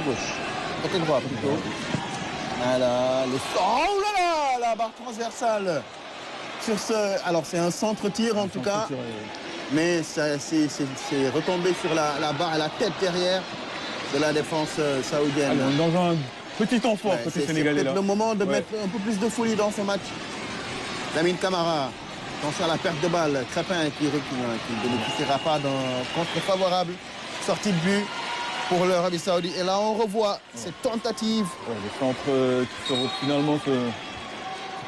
gauche. Côté droit plutôt. Voilà, oh là là, la barre transversale. Sur ce, alors c'est un centre-tir en tout cas, mais c'est retombé sur la barre à la tête derrière de la défense saoudienne. Dans un petit temps fort, côté sénégalais. C'est peut-être le moment de mettre un peu plus de folie dans ce match. Lamine Camara, attention à la perte de balle. Crépin qui ne bénéficiera pas d'un contre favorable. Sortie de but pour l'Arabie Saoudite. Et là, on revoit cette tentative. Le centre qui finalement se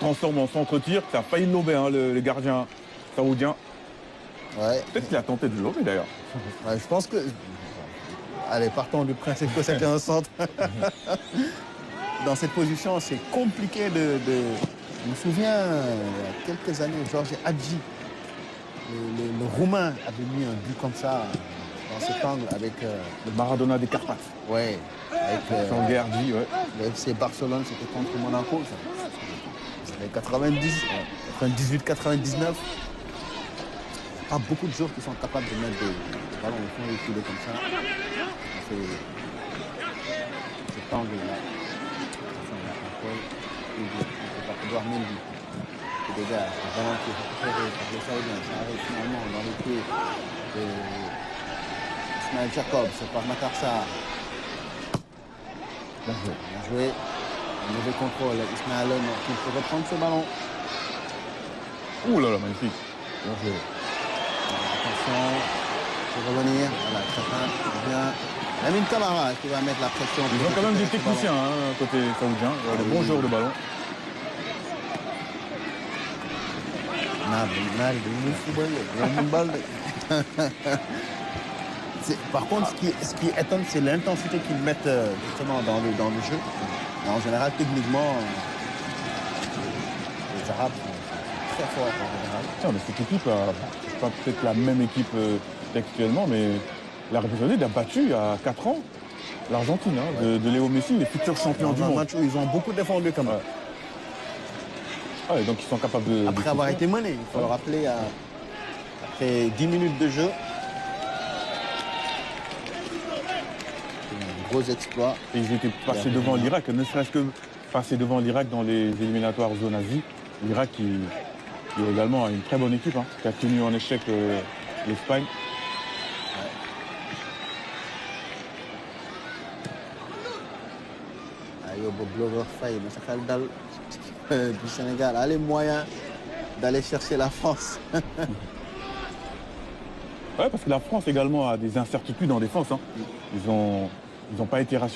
transforme en centre-tir. Ça a failli lober le gardien saoudien. Ouais. Peut-être qu'il a tenté de lober d'ailleurs. Ouais, je pense que... Allez, partons du principe que c'était un centre. Dans cette position, c'est compliqué de... Je me souviens, il y a quelques années, Georges Hadji, le Roumain, avait mis un but comme ça, dans cet angle, avec... Le Maradona des Carpates. Ouais. Avec Jean Guerdi, ouais. Le FC Barcelone, c'était contre Monaco. C'était 98-99. Pas beaucoup de joueurs qui sont capables de mettre des ballons au fond et filer comme ça. Cet angle-là. Edouard Mendy qui dégage, le ballon qui est récupéré par les Saoudiens, ça arrive finalement dans les pieds de Ismaël Jacobs par Matar Sarr. Bien joué. Un mauvais contrôle, Ismaël qui peut reprendre ce ballon. Ouh là là, magnifique. Bien joué. Attention, pour revenir, voilà, Crépin, bien. Lamine Camara qui va mettre la pression. Ils ont quand même des techniciens côté saoudien, des bons joueurs de ballon. Par contre, ce qui étonne, c'est l'intensité qu'ils mettent justement dans le jeu. En général, techniquement, les Arabes sont très forts en général. Tiens, mais cette équipe, c'est pas peut-être la même équipe actuellement, mais l'Arabie Saoudite a battu il y a 4 ans l'Argentine, de Léo Messi, les futurs champions du monde. Un match où ils ont beaucoup défendu quand même. Ouais, donc ils sont capables de... Après avoir été menés, il faut le rappeler, après 10 minutes de jeu. Un gros exploit. Et ils étaient passés devant l'Irak, ne serait-ce que passer devant l'Irak dans les éliminatoires zone Asie. L'Irak qui est également une très bonne équipe, qui a tenu en échec l'Espagne. Du Sénégal a les moyens d'aller chercher la France. Ouais, parce que la France également a des incertitudes en défense. Ils ont pas été rassurés.